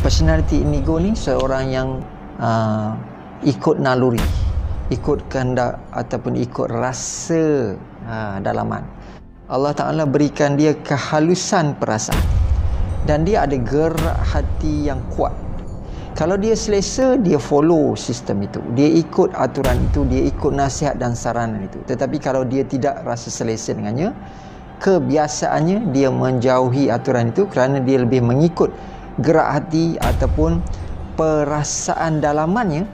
Personality indigo ni seorang yang ikut naluri, ikut kehendak ataupun ikut rasa dalaman. Allah Ta'ala berikan dia kehalusan perasaan dan dia ada gerak hati yang kuat. Kalau dia selesa, dia follow sistem itu, dia ikut aturan itu, dia ikut nasihat dan saranan itu. Tetapi kalau dia tidak rasa selesa dengannya, kebiasaannya dia menjauhi aturan itu kerana dia lebih mengikut gerak hati ataupun perasaan dalamannya.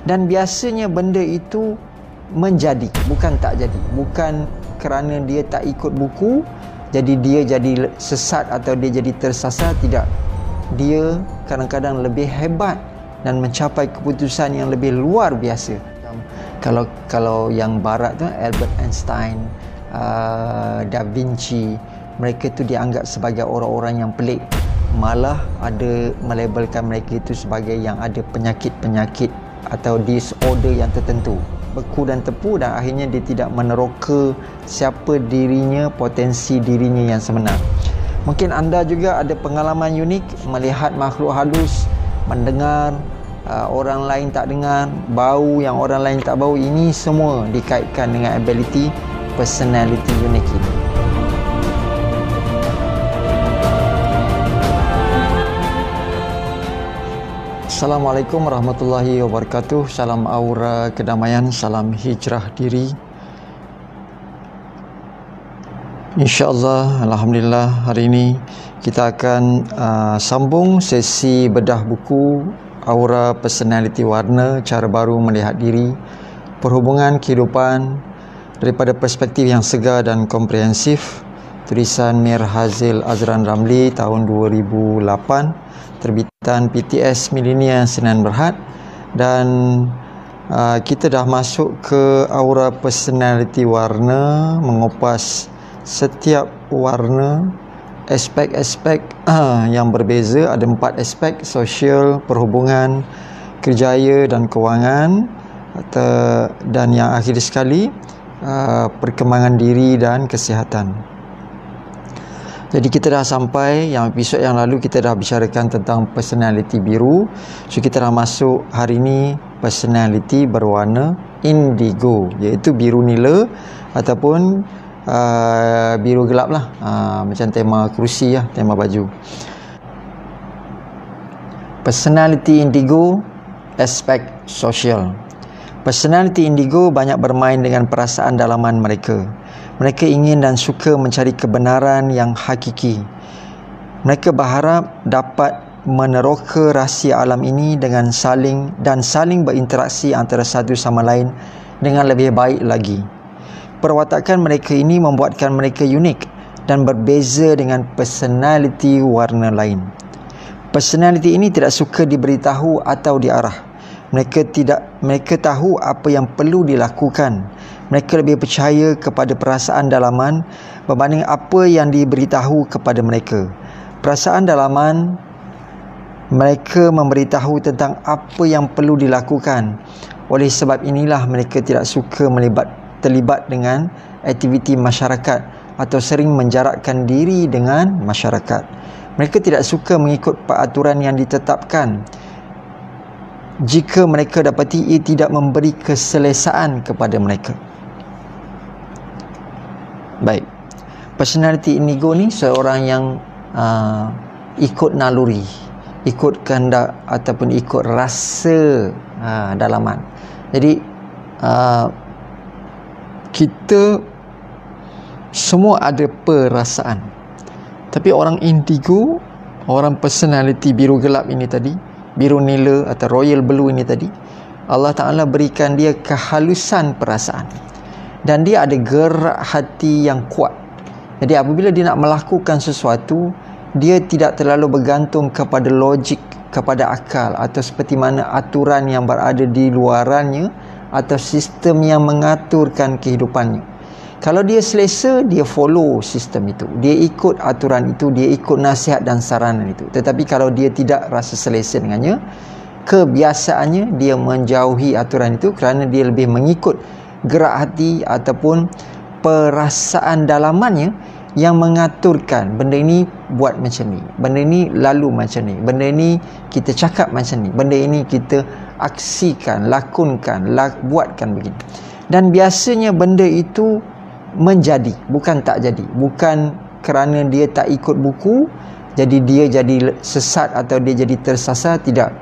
Dan biasanya benda itu menjadi, bukan tak jadi. Bukan kerana dia tak ikut buku jadi dia jadi sesat atau dia jadi tersasar. Tidak, dia kadang-kadang lebih hebat dan mencapai keputusan yang lebih luar biasa. Kalau yang barat tu, Albert Einstein, Da Vinci, mereka tu dianggap sebagai orang-orang yang pelik. Malah ada melabelkan mereka itu sebagai yang ada penyakit-penyakit atau disorder yang tertentu. Beku dan tepu, dan akhirnya dia tidak meneroka siapa dirinya, potensi dirinya yang sebenar. Mungkin anda juga ada pengalaman unik melihat makhluk halus, mendengar orang lain tak dengar, bau yang orang lain tak bau. Ini semua dikaitkan dengan ability personality unik ini. Assalamualaikum warahmatullahi wabarakatuh. Salam aura kedamaian, salam hijrah diri. InsyaAllah, Alhamdulillah, hari ini kita akan sambung sesi bedah buku Aura Personality Warna, Cara Baru Melihat Diri, Perhubungan Kehidupan daripada Perspektif yang Segar dan Komprehensif, tulisan Mir Hazil Azran Ramli tahun 2008, terbitan PTS Millennial Senan Berhad. Dan kita dah masuk ke Aura Personality Warna, mengupas setiap warna, aspek-aspek yang berbeza. Ada 4 aspek: sosial, perhubungan, kerjaya dan kewangan, dan yang akhir sekali perkembangan diri dan kesihatan. Jadi kita dah sampai, yang episod yang lalu kita dah bicarakan tentang personality biru. So kita dah masuk hari ini personality berwarna indigo, iaitu biru nila ataupun biru gelap lah, macam tema kerusi lah, tema baju. Personality indigo, aspek sosial. Personality indigo banyak bermain dengan perasaan dalaman mereka. Mereka ingin dan suka mencari kebenaran yang hakiki. Mereka berharap dapat meneroka rahsia alam ini dengan saling berinteraksi antara satu sama lain dengan lebih baik lagi. Perwatakan mereka ini membuatkan mereka unik dan berbeza dengan personality warna lain. Personality ini tidak suka diberitahu atau diarah. Mereka tahu apa yang perlu dilakukan. Mereka lebih percaya kepada perasaan dalaman berbanding apa yang diberitahu kepada mereka. Perasaan dalaman mereka memberitahu tentang apa yang perlu dilakukan. Oleh sebab inilah mereka tidak suka terlibat dengan aktiviti masyarakat atau sering menjarakkan diri dengan masyarakat. Mereka tidak suka mengikut peraturan yang ditetapkan. Jika mereka dapati ia tidak memberi keselesaan kepada mereka. Baik, personality indigo ni seorang yang ikut naluri, ikut kehendak ataupun ikut rasa dalaman. Jadi kita semua ada perasaan. Tapi orang indigo, orang personality biru gelap ini tadi, biru nila atau royal blue ini tadi, Allah Ta'ala berikan dia kehalusan perasaan dan dia ada gerak hati yang kuat. Jadi apabila dia nak melakukan sesuatu, dia tidak terlalu bergantung kepada logik, kepada akal atau seperti mana aturan yang berada di luarannya atau sistem yang mengaturkan kehidupannya. Kalau dia selesa, dia follow sistem itu, dia ikut aturan itu, dia ikut nasihat dan saranan itu. Tetapi kalau dia tidak rasa selesa dengannya, kebiasaannya dia menjauhi aturan itu kerana dia lebih mengikut gerak hati ataupun perasaan dalamannya. yang mengaturkan benda ini buat macam ni, benda ni lalu macam ni, benda ni kita cakap macam ni, benda ini kita aksikan, lakonkan, buatkan begini. Dan biasanya benda itu menjadi, bukan tak jadi. Bukan kerana dia tak ikut buku jadi dia jadi sesat atau dia jadi tersasar, tidak.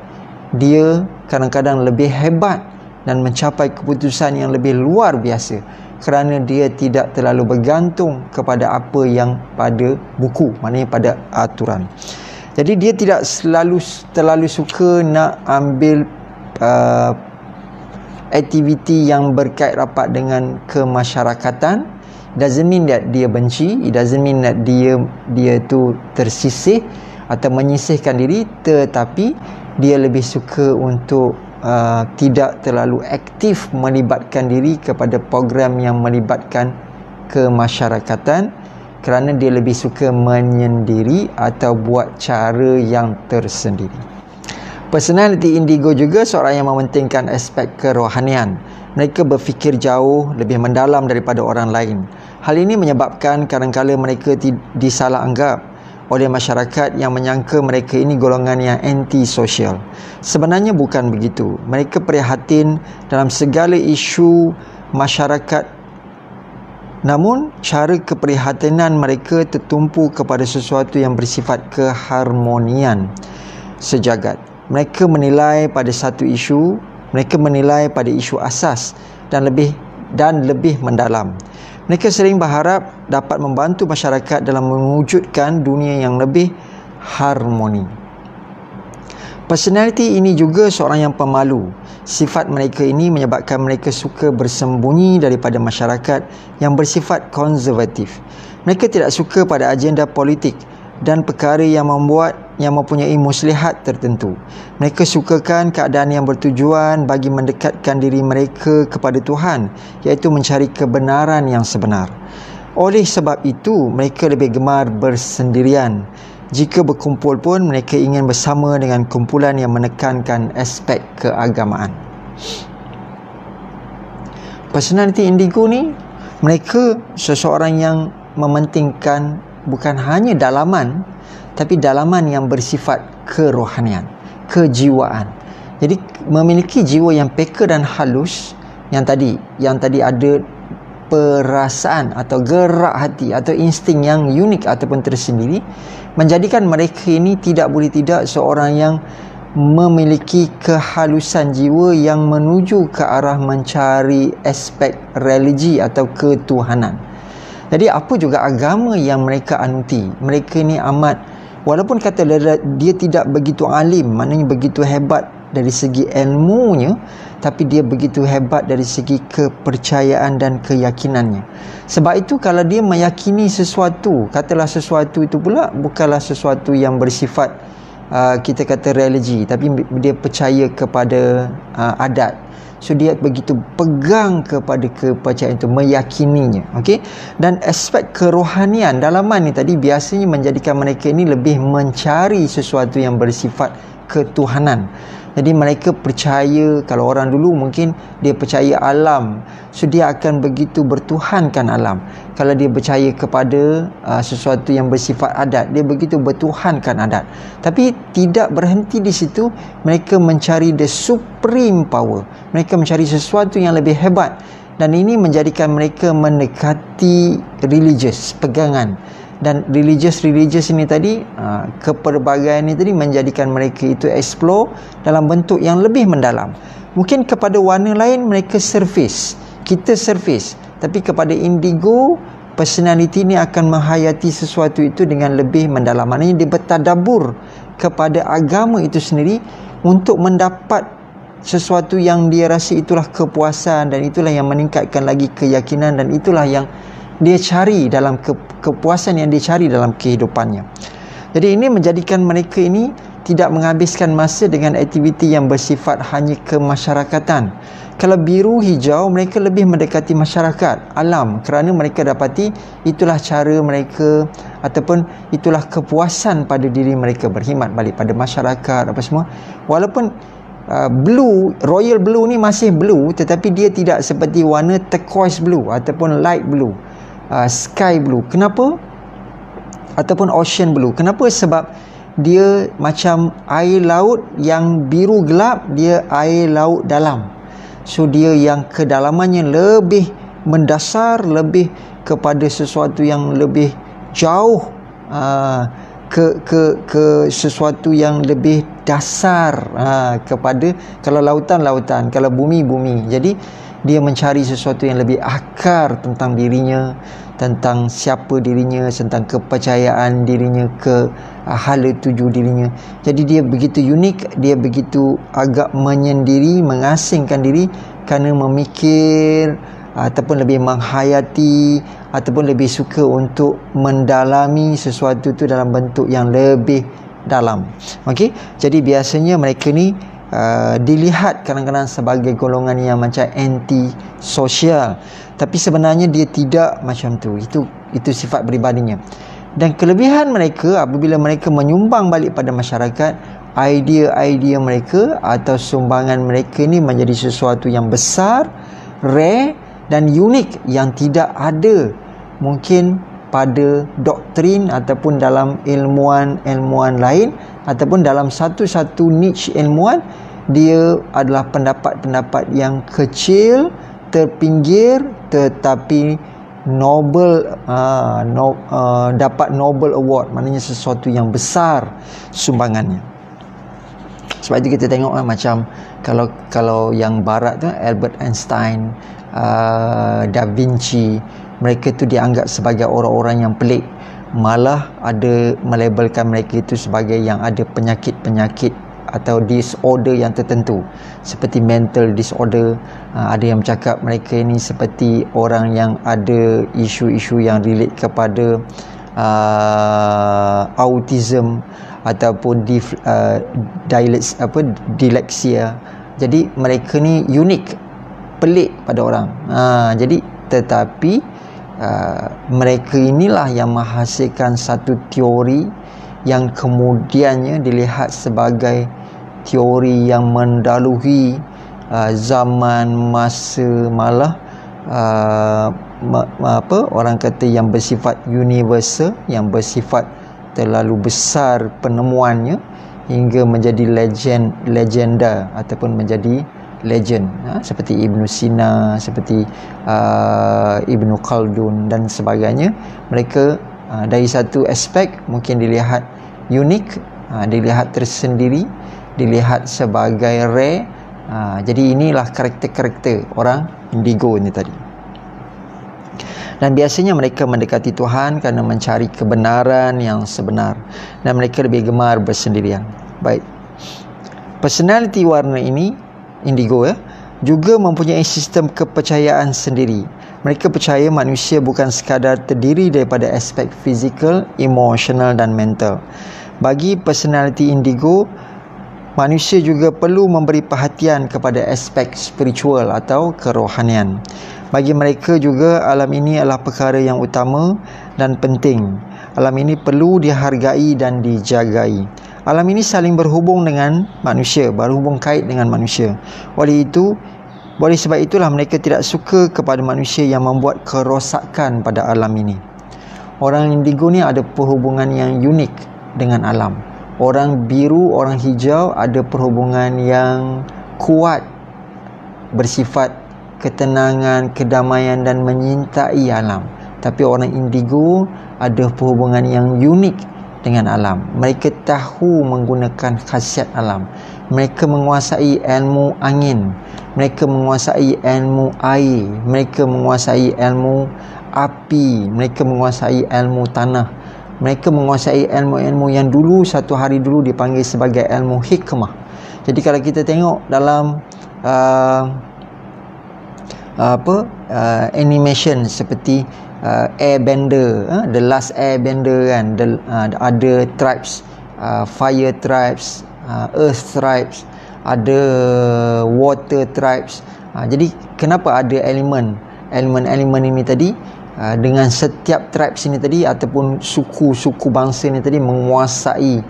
Dia kadang-kadang lebih hebat dan mencapai keputusan yang lebih luar biasa kerana dia tidak terlalu bergantung kepada apa yang pada buku, maknanya pada aturan. Jadi dia tidak terlalu suka nak ambil aktiviti yang berkait rapat dengan kemasyarakatan. Doesn't mean that dia benci, it doesn't mean that dia tu tersisih atau menyisihkan diri, tetapi dia lebih suka untuk tidak terlalu aktif melibatkan diri kepada program yang melibatkan kemasyarakatan kerana dia lebih suka menyendiri atau buat cara yang tersendiri. Personality indigo juga seorang yang mementingkan aspek kerohanian. Mereka berfikir jauh, lebih mendalam daripada orang lain. Hal ini menyebabkan kadang-kala mereka disalah anggap oleh masyarakat yang menyangka mereka ini golongan yang anti-sosial. Sebenarnya bukan begitu. Mereka prihatin dalam segala isu masyarakat, namun cara keprihatinan mereka tertumpu kepada sesuatu yang bersifat keharmonian sejagat. Mereka menilai pada satu isu, mereka menilai pada isu asas dan lebih mendalam. Mereka sering berharap dapat membantu masyarakat dalam mewujudkan dunia yang lebih harmoni. Personality ini juga seorang yang pemalu. Sifat mereka ini menyebabkan mereka suka bersembunyi daripada masyarakat yang bersifat konservatif. Mereka tidak suka pada agenda politik dan perkara yang mempunyai muslihat tertentu. Mereka sukakan keadaan yang bertujuan bagi mendekatkan diri mereka kepada Tuhan, iaitu mencari kebenaran yang sebenar. Oleh sebab itu, mereka lebih gemar bersendirian. Jika berkumpul pun, mereka ingin bersama dengan kumpulan yang menekankan aspek keagamaan. Personality indigo ni, mereka seseorang yang mementingkan bukan hanya dalaman, tapi dalaman yang bersifat kerohanian, kejiwaan. Jadi memiliki jiwa yang peka dan halus, yang tadi ada perasaan atau gerak hati atau insting yang unik ataupun tersendiri, menjadikan mereka ini tidak boleh tidak seorang yang memiliki kehalusan jiwa yang menuju ke arah mencari aspek religi atau ketuhanan. Jadi apa juga agama yang mereka anuti, mereka ni amat, walaupun kata dia tidak begitu alim, maknanya begitu hebat dari segi ilmunya, tapi dia begitu hebat dari segi kepercayaan dan keyakinannya. Sebab itu kalau dia meyakini sesuatu, katalah sesuatu itu pula bukanlah sesuatu yang bersifat kita kata religi, tapi dia percaya kepada adat. So dia begitu pegang kepada kepercayaan itu, meyakininya. Okey. Dan aspek kerohanian dalaman ni tadi biasanya menjadikan mereka ini lebih mencari sesuatu yang bersifat ketuhanan. Jadi mereka percaya, kalau orang dulu mungkin dia percaya alam, so dia akan begitu bertuhankan alam. Kalau dia percaya kepada sesuatu yang bersifat adat, dia begitu bertuhankan adat. Tapi tidak berhenti di situ, mereka mencari the supreme power. Mereka mencari sesuatu yang lebih hebat, dan ini menjadikan mereka mendekati religious, pegangan. Dan religious ini tadi, keperbagaian ini tadi menjadikan mereka itu explore dalam bentuk yang lebih mendalam. Mungkin kepada warna lain mereka surface, kita surface, tapi kepada indigo, personality ini akan menghayati sesuatu itu dengan lebih mendalam. Maknanya dia bertadabur kepada agama itu sendiri untuk mendapat sesuatu yang dia rasa itulah kepuasan, dan itulah yang meningkatkan lagi keyakinan, dan itulah yang dia cari dalam kepuasan yang dia cari dalam kehidupannya. Jadi ini menjadikan mereka ini tidak menghabiskan masa dengan aktiviti yang bersifat hanya kemasyarakatan. Kalau biru hijau, mereka lebih mendekati masyarakat, alam, kerana mereka dapati itulah cara mereka ataupun itulah kepuasan pada diri mereka, berkhidmat balik pada masyarakat apa semua. Walaupun blue, royal blue ni masih blue, tetapi dia tidak seperti warna turquoise blue ataupun light blue, sky blue. Kenapa? ataupun ocean blue. Kenapa? Sebab dia macam air laut yang biru gelap, dia air laut dalam. So dia yang kedalamannya lebih mendasar, lebih kepada sesuatu yang lebih jauh, ke sesuatu yang lebih dasar, kepada, kalau lautan, kalau bumi. Jadi dia mencari sesuatu yang lebih akar tentang dirinya, tentang siapa dirinya, tentang kepercayaan dirinya, ke hala tuju dirinya. Jadi dia begitu unik, dia begitu agak menyendiri, mengasingkan diri kerana memikir ataupun lebih menghayati ataupun lebih suka untuk mendalami sesuatu tu dalam bentuk yang lebih dalam. Okey, jadi biasanya mereka ni dilihat kadang-kadang sebagai golongan yang macam anti sosial, tapi sebenarnya dia tidak macam tu. Itu sifat peribadinya. Dan kelebihan mereka apabila mereka menyumbang balik pada masyarakat, idea-idea mereka atau sumbangan mereka ni menjadi sesuatu yang besar, rare dan unik, yang tidak ada mungkin pada doktrin ataupun dalam ilmuan lain, ataupun dalam satu-satu niche ilmuan. Dia adalah pendapat-pendapat yang kecil, terpinggir, tetapi Nobel, dapat Nobel Award, maknanya sesuatu yang besar sumbangannya. Sebab itu kita tengok macam kalau yang barat tu, Albert Einstein, Da Vinci, mereka tu dianggap sebagai orang-orang yang pelik, malah ada melabelkan mereka itu sebagai yang ada penyakit-penyakit atau disorder yang tertentu, seperti mental disorder. Ada yang bercakap mereka ini seperti orang yang ada isu-isu yang relate kepada autism ataupun dyslexia. Jadi mereka ni unik, pelik pada orang. Jadi tetapi mereka inilah yang menghasilkan satu teori yang kemudiannya dilihat sebagai teori yang mendahului zaman, masa, malah orang kata yang bersifat universal, yang bersifat terlalu besar penemuannya hingga menjadi legenda ataupun menjadi legend, seperti Ibn Sina, seperti Ibn Khaldun dan sebagainya. Mereka dari satu aspek mungkin dilihat unik, dilihat tersendiri, dilihat sebagai rare. Jadi inilah karakter-karakter orang indigo ni tadi. Dan biasanya mereka mendekati Tuhan kerana mencari kebenaran yang sebenar, dan mereka lebih gemar bersendirian. Baik, personality warna ini, indigo juga mempunyai sistem kepercayaan sendiri. Mereka percaya manusia bukan sekadar terdiri daripada aspek fizikal, emosional dan mental. Bagi personality indigo, manusia juga perlu memberi perhatian kepada aspek spiritual atau kerohanian. Bagi mereka juga alam ini adalah perkara yang utama dan penting. Alam ini perlu dihargai dan dijagai. Alam ini saling berhubung dengan manusia, berhubung kait dengan manusia. Oleh sebab itulah mereka tidak suka kepada manusia yang membuat kerosakan pada alam ini. Orang indigo ni ada perhubungan yang unik dengan alam. Orang biru, orang hijau ada perhubungan yang kuat, bersifat ketenangan, kedamaian dan menyintai alam. Tapi orang indigo ada perhubungan yang unik dengan alam. Mereka tahu menggunakan khasiat alam. Mereka menguasai ilmu angin, mereka menguasai ilmu air, mereka menguasai ilmu api, mereka menguasai ilmu tanah, mereka menguasai ilmu-ilmu yang dulu, satu hari dulu dipanggil sebagai ilmu hikmah. Jadi kalau kita tengok dalam animation seperti Airbender, The Last Airbender kan, ada tribes, fire tribes, earth tribes, ada water tribes. Jadi kenapa ada elemen ini tadi, dengan setiap tribes ini tadi ataupun suku-suku bangsa ini tadi menguasai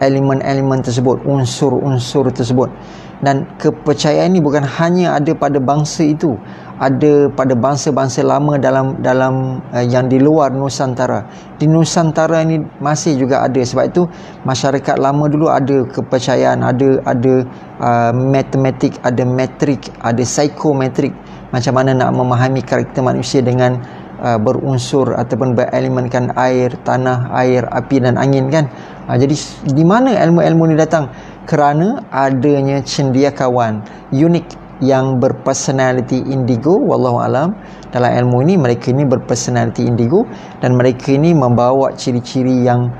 elemen-elemen tersebut, unsur-unsur tersebut. Dan kepercayaan ini bukan hanya ada pada bangsa itu, ada pada bangsa-bangsa lama dalam yang di luar Nusantara. Di Nusantara ini masih juga ada. Sebab itu masyarakat lama dulu ada kepercayaan, ada matematik, ada metrik, ada psikometrik, macam mana nak memahami karakter manusia dengan berunsur ataupun berelemenkan air, tanah, air, api dan angin kan. Jadi di mana ilmu-ilmu ni datang? Kerana adanya cendekiawan unik yang berpersonality indigo. Wallahu alam, dalam ilmu ini mereka ini berpersonality indigo dan mereka ini membawa ciri-ciri yang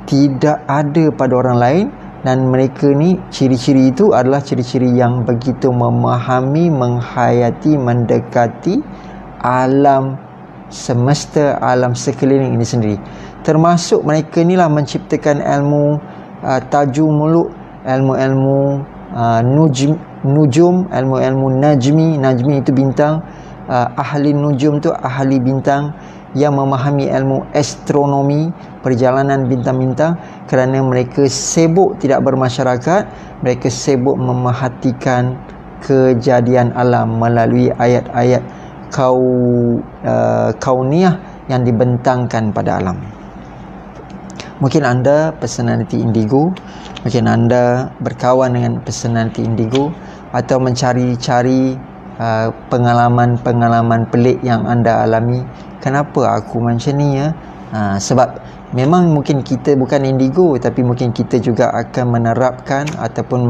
tidak ada pada orang lain, dan mereka ni ciri-ciri itu adalah ciri-ciri yang begitu memahami, menghayati, mendekati alam semesta, alam sekeliling ini sendiri. Termasuk mereka inilah menciptakan ilmu tajum muluk, ilmu-ilmu nujum, ilmu-ilmu najmi itu bintang, ahli nujum tu ahli bintang yang memahami ilmu astronomi, perjalanan bintang-bintang, kerana mereka sibuk tidak bermasyarakat, mereka sibuk memerhatikan kejadian alam melalui ayat-ayat kauniyah yang dibentangkan pada alam. Mungkin anda personality indigo, mungkin anda berkawan dengan personality indigo, atau mencari-cari pengalaman-pengalaman pelik yang anda alami. Kenapa aku macam ni ya? Sebab memang mungkin kita bukan indigo, tapi mungkin kita juga akan menerapkan ataupun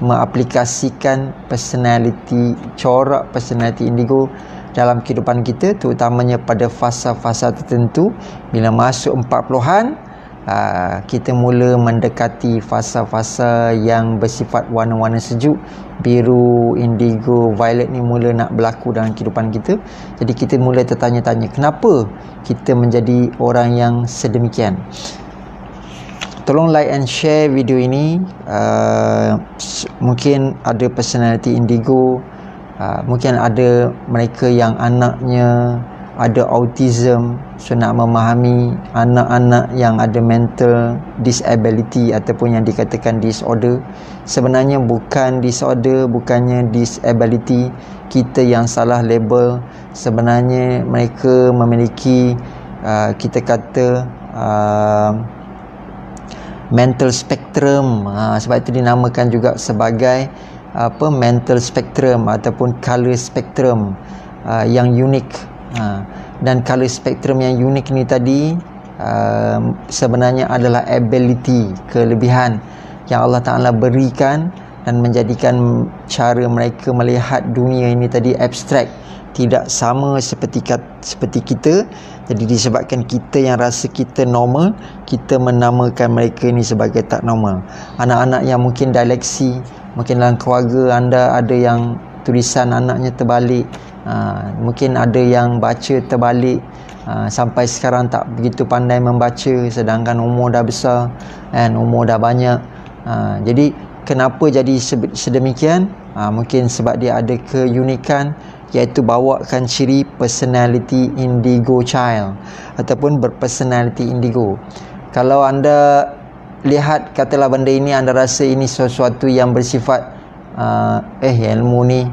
meaplikasikan personality, corak personality indigo dalam kehidupan kita, terutamanya pada fasa-fasa tertentu. Bila masuk 40-an, kita mula mendekati fasa-fasa yang bersifat warna-warna sejuk, biru, indigo, violet ni mula nak berlaku dalam kehidupan kita. Jadi kita mula tertanya-tanya, kenapa kita menjadi orang yang sedemikian? Tolong like and share video ini. Mungkin ada personality indigo, mungkin ada mereka yang anaknya ada autism, so nak memahami anak-anak yang ada mental disability ataupun yang dikatakan disorder. Sebenarnya bukan disorder, bukannya disability, kita yang salah label. Sebenarnya mereka memiliki kita kata mental spectrum. Sebab itu dinamakan juga sebagai mental spectrum ataupun color spectrum yang unik. Dan color spectrum yang unik ni tadi sebenarnya adalah ability, kelebihan yang Allah Ta'ala berikan dan menjadikan cara mereka melihat dunia ini tadi abstrak, tidak sama seperti kita. Jadi disebabkan kita yang rasa kita normal, kita menamakan mereka ini sebagai tak normal. Anak-anak yang mungkin disleksi, mungkin dalam keluarga anda ada yang tulisan anaknya terbalik, mungkin ada yang baca terbalik, sampai sekarang tak begitu pandai membaca sedangkan umur dah besar dan umur dah banyak. Jadi kenapa jadi sedemikian? Mungkin sebab dia ada keunikan, iaitu bawakan ciri personality indigo child ataupun berpersonality indigo. Kalau anda lihat katalah benda ini, anda rasa ini sesuatu yang bersifat ilmu ni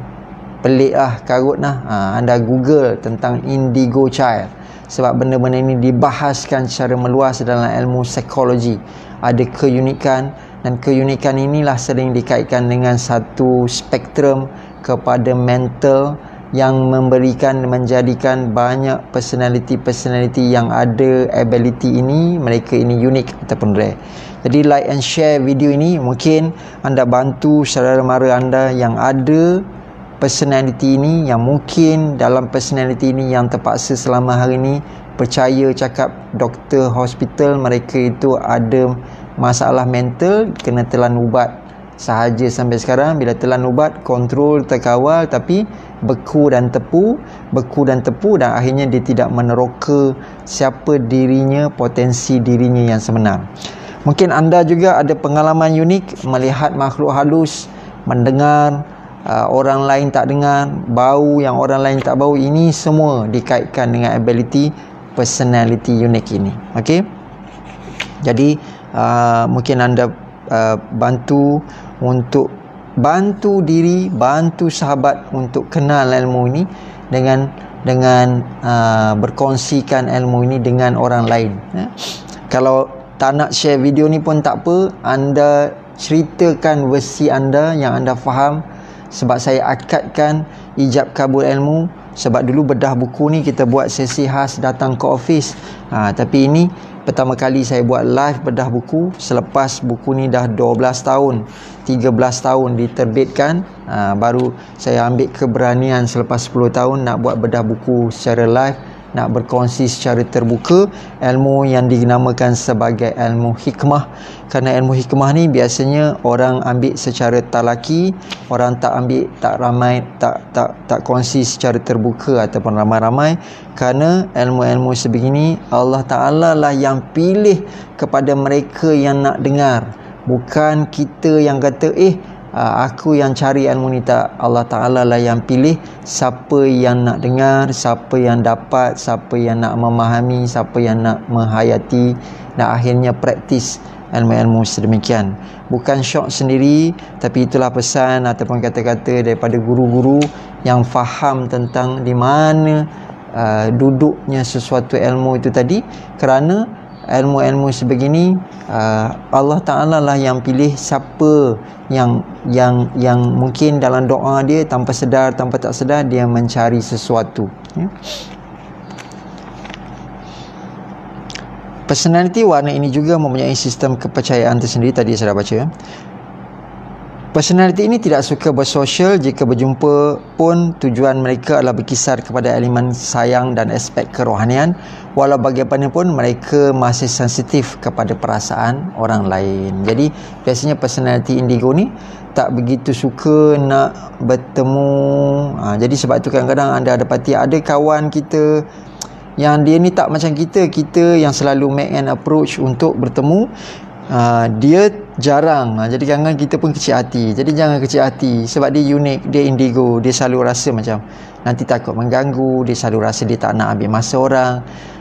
pelik lah, karut lah, anda google tentang indigo child. Sebab benda-benda ini dibahaskan secara meluas dalam ilmu psikologi. Ada keunikan, dan keunikan inilah sering dikaitkan dengan satu spektrum kepada mental yang menjadikan banyak personality yang ada ability ini, mereka ini unik ataupun rare. Jadi like and share video ini, mungkin anda bantu saudara mara anda yang ada personality ini, yang mungkin dalam personality ini yang terpaksa selama hari ini percaya cakap doktor hospital mereka itu ada masalah mental, kena telan ubat sahaja sampai sekarang. Bila telan ubat, kontrol, terkawal, tapi beku dan tepu, dan akhirnya dia tidak meneroka siapa dirinya, potensi dirinya yang sebenar. Mungkin anda juga ada pengalaman unik melihat makhluk halus, mendengar orang lain tak dengar, bau yang orang lain tak bau. Ini semua dikaitkan dengan ability personality unik ini. Okey, jadi mungkin anda bantu untuk bantu diri, bantu sahabat untuk kenal ilmu ini dengan berkongsikan ilmu ini dengan orang lain. Kalau tak nak share video ni pun tak apa, anda ceritakan versi anda yang anda faham, sebab saya akadkan ijab kabul ilmu. Sebab dulu bedah buku ni kita buat sesi khas datang ke office, tapi ini pertama kali saya buat live bedah buku selepas buku ni dah 12 tahun 13 tahun diterbitkan. Baru saya ambil keberanian selepas 10 tahun nak buat bedah buku secara live, nak berkongsi secara terbuka ilmu yang dinamakan sebagai ilmu hikmah. Kerana ilmu hikmah ni biasanya orang ambil secara talaki, orang tak ambil, tak ramai, tak kongsi secara terbuka ataupun ramai-ramai. Kerana ilmu-ilmu sebegini Allah Ta'ala lah yang pilih kepada mereka yang nak dengar, bukan kita yang kata aku yang cari ilmu ni. Tak, Allah Ta'ala lah yang pilih siapa yang nak dengar, siapa yang dapat, siapa yang nak memahami, siapa yang nak menghayati dan akhirnya praktis ilmu-ilmu sedemikian. Bukan syok sendiri, tapi itulah pesan ataupun kata-kata daripada guru-guru yang faham tentang di mana duduknya sesuatu ilmu itu tadi. Kerana ilmu-ilmu sebegini Allah Ta'ala lah yang pilih siapa yang mungkin dalam doa dia tanpa sedar, tanpa tak sedar dia mencari sesuatu. Personality warna ini juga mempunyai sistem kepercayaan tersendiri. Tadi saya dah baca. Personality ini tidak suka bersosial. Jika berjumpa pun tujuan mereka adalah berkisar kepada elemen sayang dan aspek kerohanian. Walau bagaimanapun mereka masih sensitif kepada perasaan orang lain. Jadi biasanya personality indigo ni tak begitu suka nak bertemu. Jadi sebab itu kadang-kadang anda dapati ada kawan kita yang dia ni tak macam kita yang selalu make an approach untuk bertemu. Dia jarang. Jadi kadang-kadang kita pun kecil hati. Jadi jangan kecil hati, sebab dia unik, dia indigo. Dia selalu rasa macam nanti takut mengganggu. Dia selalu rasa dia tak nak ambil masa orang.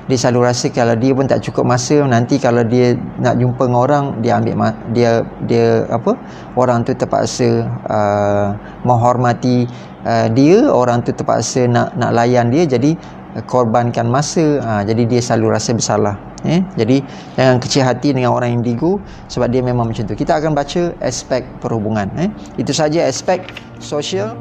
Dia selalu rasa kalau dia pun tak cukup masa, nanti kalau dia nak jumpa dengan orang, dia ambil dia orang tu terpaksa menghormati dia, orang tu terpaksa nak layan dia, jadi korbankan masa. Jadi dia selalu rasa bersalah. Jadi jangan kecil hati dengan orang indigo, sebab dia memang macam tu. Kita akan baca aspek perhubungan. Itu saja aspek sosial.